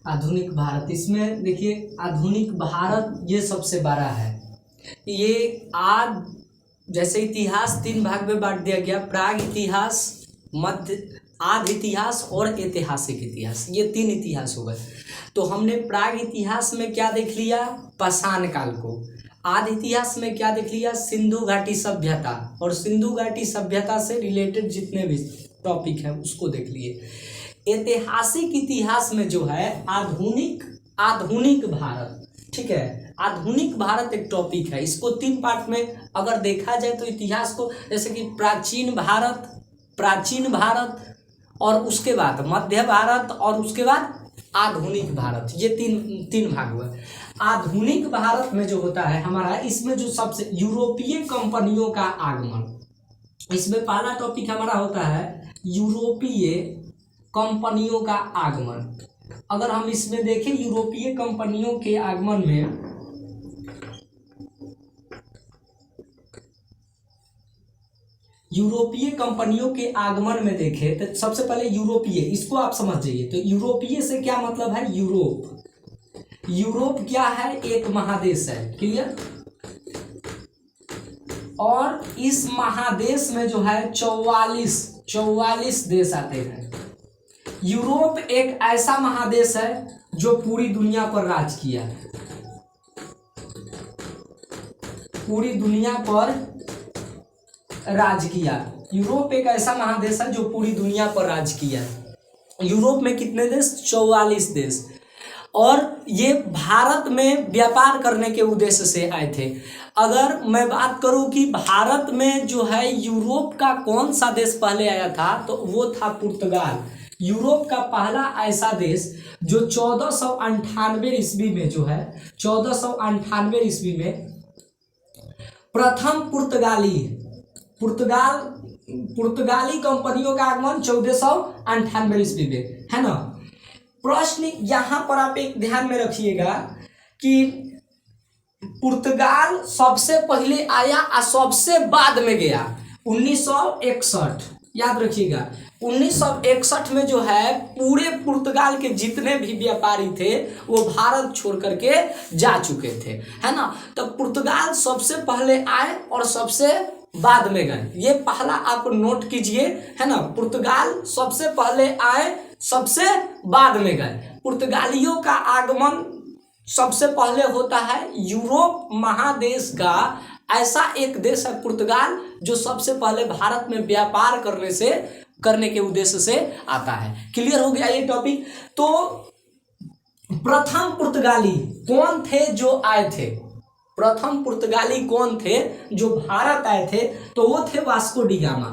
आधुनिक भारत, इसमें देखिए आधुनिक भारत ये सबसे बड़ा है। ये आज जैसे इतिहास 3 भाग में बांट दिया गया, प्राग इतिहास, मध्य आदि इतिहास और ऐतिहासिक इतिहास, ये 3 इतिहास हो गए। तो हमने प्राग इतिहास में क्या देख लिया, पाषाण काल को। आदि इतिहास में क्या देख लिया, सिंधु घाटी सभ्यता, और सिंधु घाटी सभ्यता से रिलेटेड जितने भी टॉपिक हैं उसको देख लिए। ऐतिहासिक इतिहास में जो है आधुनिक भारत, ठीक है, आधुनिक भारत एक टॉपिक है। इसको 3 पार्ट में अगर देखा जाए तो इतिहास को, जैसे कि प्राचीन भारत और उसके बाद मध्य भारत और उसके बाद आधुनिक भारत, ये तीन भाग हुआ। आधुनिक भारत में जो होता है हमारा, इसमें जो सबसे यूरोपीय कंपनियों का आगमन, इसमें पहला टॉपिक हमारा होता है यूरोपीय कंपनियों का आगमन। अगर हम इसमें देखें यूरोपीय कंपनियों के आगमन में, यूरोपीय कंपनियों के आगमन में देखें तो सबसे पहले यूरोपीय, इसको आप समझ जाइए। तो यूरोपीय से क्या मतलब है, यूरोप क्या है, एक महादेश है, क्लियर। और इस महादेश में जो है 44 देश आते हैं। यूरोप एक ऐसा महादेश है जो पूरी दुनिया पर राज किया है, पूरी दुनिया पर राज किया। यूरोप एक ऐसा महादेश है जो पूरी दुनिया पर राज किया है। यूरोप में कितने देश, 44 देश। और ये भारत में व्यापार करने के उद्देश्य से आए थे। अगर मैं बात करूं कि भारत में जो है यूरोप का कौन सा देश पहले आया था, तो वो था पुर्तगाल। यूरोप का पहला ऐसा देश जो 1498 ईस्वी में जो है, 1498 ईस्वी में प्रथम पुर्तगाली कंपनियों का आगमन 1498 ईस्वी में, है ना। प्रश्न यहां पर आप एक ध्यान में रखिएगा कि पुर्तगाल सबसे पहले आया और सबसे बाद में गया 1961, याद रखिएगा। 1961 में जो है पूरे पुर्तगाल के जितने भी व्यापारी थे वो भारत छोड़ करके जा चुके थे, है ना। तो पुर्तगाल सबसे पहले आए और सबसे बाद में गए, ये पहला आप नोट कीजिए, है ना। पुर्तगाल सबसे पहले आए, सबसे बाद में गए। पुर्तगालियों का आगमन सबसे पहले होता है यूरोप महादेश का ऐसा एक देश है पुर्तगाल, जो सबसे पहले भारत में व्यापार करने के उद्देश्य से आता है। क्लियर हो गया ये टॉपिक। तो प्रथम पुर्तगाली कौन थे जो आए थे, प्रथम पुर्तगाली कौन थे जो भारत आए थे, तो वो थे Vasco D gamma.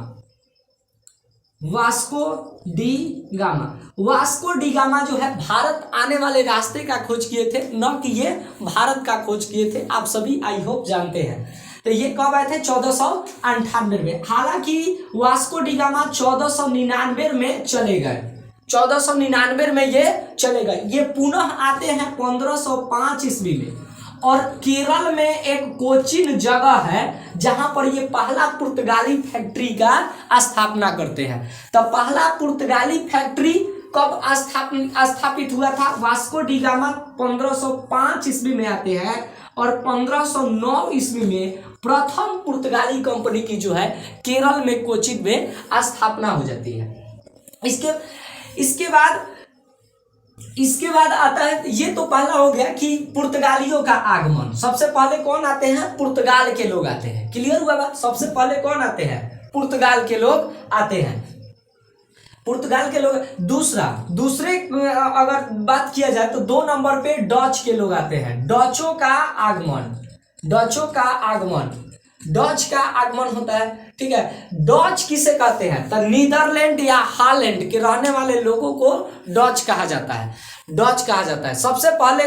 Vasco D gamma जो है भारत आने वाले रास्ते का खोज किए थे, न कि ये भारत का खोज किए थे। आप सभी आई होप जानते हैं। तो ये कब आए थे, 1498 में। हालांकि वास्को डी गामा 1499 में चले गए, 1499 में ये चले गए। ये पुनः आते हैं 1505 ईस्वी में। और केरल में एक कोचीन जगह है जहां पर ये पहला पुर्तगाली फैक्ट्री का स्थापना करते हैं। तो पहला पुर्तगाली फैक्ट्री कब स्थापित हुआ था, वास्को डी गामा 1505 ईस्वी में आते हैं और 1509 ईस्वी में प्रथम पुर्तगाली कंपनी की जो है केरल में कोचीन में स्थापना हो जाती है। इसके बाद आता है, ये तो पहला हो गया कि पुर्तगालियों का आगमन। सबसे पहले कौन आते हैं, पुर्तगाल के लोग आते हैं। क्लियर हुआ बात। सबसे पहले कौन आते हैं, पुर्तगाल के लोग आते हैं, पुर्तगाल के लोग। दूसरे अगर बात किया जाए तो 2 नंबर पे डच के लोग आते हैं। डचों का आगमन होता है, ठीक है। डच किसे कहते हैं, तो नीदरलैंड या हॉलैंड के रहने वाले लोगों को डच कहा जाता है। सबसे पहले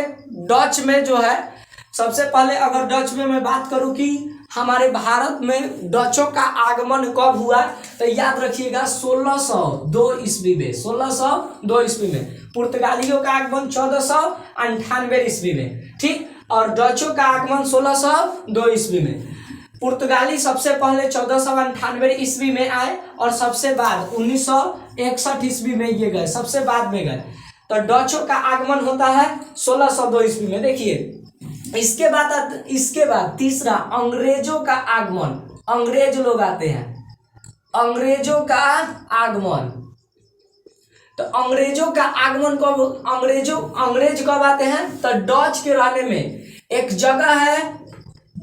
डच में जो है, सबसे पहले अगर डच में मैं बात करूं कि हमारे भारत में डचों का आगमन कब हुआ, तो याद रखिएगा 1602 ईस्वी में। 1602 ईस्वी में पुर्तगालियों का आगमन 1498 ईस्वी में, ठीक। और डचों का आगमन 1602 ईस्वी में। पुर्तगाली सबसे पहले 1498 ईस्वी में आए और सबसे बाद 1961 ईस्वी में ये गए, सबसे बाद में गए। तो डचों का आगमन होता है 1602 ईस्वी में। देखिए इसके बाद तीसरा अंग्रेजों का आगमन। अंग्रेज लोग आते हैं, अंग्रेजों का आगमन। तो अंग्रेजों का आगमन कब, अंग्रेज कब आते हैं? तो डच के रहने में एक जगह है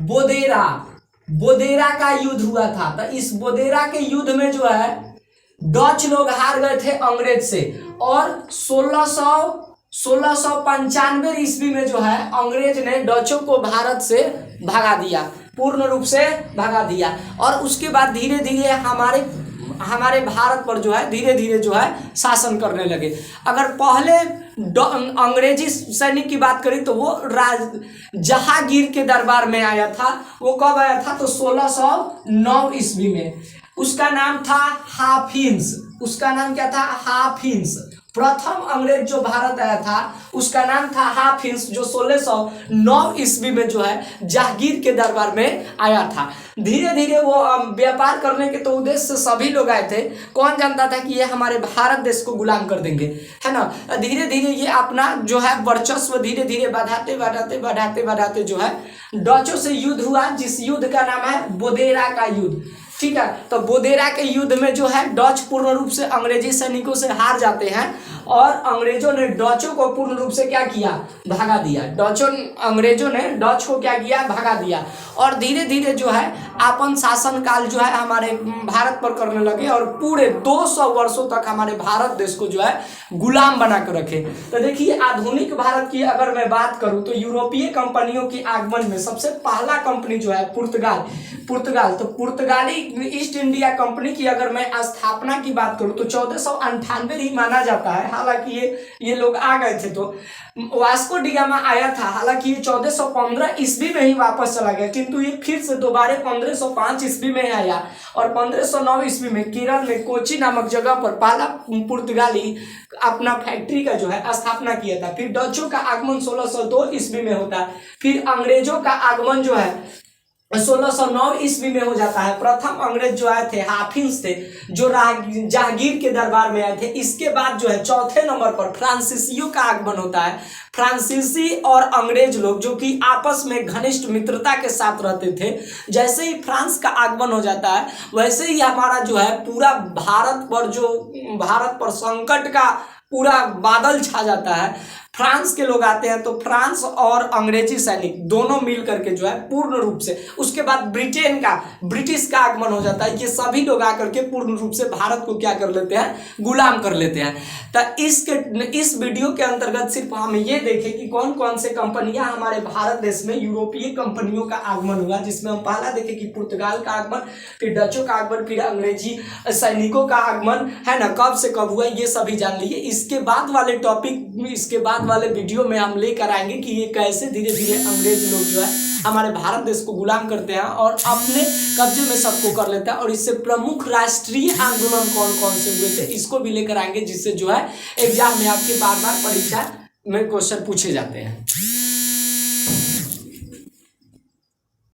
बोदेरा का युद्ध हुआ था। तो इस बोदेरा के युद्ध में जो है डच लोग हार गए थे अंग्रेज से, और 1695 ईस्वी में जो है अंग्रेज ने डचों को भारत से भगा दिया, पूर्ण रूप से भगा दिया। और उसके बाद धीरे धीरे हमारे भारत पर जो है धीरे धीरे जो है शासन करने लगे। अगर पहले अंग्रेजी सैनिक की बात करें तो वो जहांगीर के दरबार में आया था। वो कब आया था? तो 1609 ईस्वी में। उसका नाम था हाफिज। उसका नाम क्या था? हाफिज। प्रथम अंग्रेज जो भारत आया था उसका नाम था हाफिज, जो 1609 ईस्वी में जो है जहांगीर के दरबार में आया था। धीरे धीरे वो व्यापार करने के तो उद्देश्य से सभी लोग आए थे। कौन जानता था कि ये हमारे भारत देश को गुलाम कर देंगे, है ना। धीरे धीरे ये अपना जो है वर्चस्व धीरे धीरे बढ़ाते जो है डचों से युद्ध हुआ, जिस युद्ध का नाम है बोदेरा का युद्ध। ठीक है, तो बोदेरा के युद्ध में जो है डच पूर्ण रूप से अंग्रेजी सैनिकों से हार जाते हैं, और अंग्रेजों ने डचों को पूर्ण रूप से क्या किया? भगा दिया। अंग्रेजों ने डच को क्या किया? भगा दिया। और धीरे धीरे जो है अपन शासन काल जो है हमारे भारत पर करने लगे, और पूरे 200 वर्षों तक हमारे भारत देश को जो है गुलाम बना कर रखे। तो देखिए आधुनिक भारत की अगर मैं बात करूं तो यूरोपीय कंपनियों के आगमन में सबसे पहला कंपनी जो है पुर्तगाल। तो पुर्तगाली ईस्ट इंडिया कंपनी की अगर मैं स्थापना की बात करूं तो 1498 ही माना जाता है। हालांकि ये लोग आ गए थे, तो वास्को डी गामा आया था। हालांकि ये 1415 ईस्वी में ही वापस चला गया, किंतु ये फिर से दोबारा 1505 ईस्वी में आया, और 1509 ईस्वी में केरल में कोची नामक जगह पर पहला पुर्तगाली अपना फैक्ट्री का जो है स्थापना किया था। फिर डचों का आगमन 1602 ईस्वी में होता है। फिर अंग्रेजों का आगमन जो है 1609 ईस्वी में हो जाता है। प्रथम अंग्रेज जो आए थे हाफिज थे, जो जहांगीर के दरबार में आए थे। इसके बाद जो है चौथे नंबर पर फ्रांसीसियों का आगमन होता है। फ्रांसीसी और अंग्रेज लोग जो कि आपस में घनिष्ठ मित्रता के साथ रहते थे, जैसे ही फ्रांस का आगमन हो जाता है वैसे ही हमारा जो है पूरा भारत पर संकट का पूरा बादल छा जाता है। फ्रांस के लोग आते हैं, तो फ्रांस और अंग्रेजी सैनिक दोनों मिल करके जो है पूर्ण रूप से, उसके बाद ब्रिटिश का आगमन हो जाता है। ये सभी लोग आकर के पूर्ण रूप से भारत को क्या कर लेते हैं? गुलाम कर लेते हैं। तो इस वीडियो के अंतर्गत सिर्फ हम ये देखें कि कौन कौन से कंपनियां हमारे भारत देश में यूरोपीय कंपनियों का आगमन हुआ, जिसमें हम पहला देखें कि पुर्तगाल का आगमन, फिर डचों का आगमन, फिर अंग्रेजी सैनिकों का आगमन, है ना, कब से कब हुआ ये सभी जान लीजिए। इसके बाद वाले वीडियो में हम लेकर आएंगे कि ये कैसे धीरे धीरे अंग्रेज लोग जो है हमारे भारत देश को गुलाम करते हैं और अपने कब्जे में सबको कर लेते हैं, और इससे प्रमुख राष्ट्रीय आंदोलन कौन कौन से हुए थे इसको भी लेकर आएंगे, जिससे जो है एग्जाम में आपके बार बार परीक्षा में क्वेश्चन पूछे जाते हैं।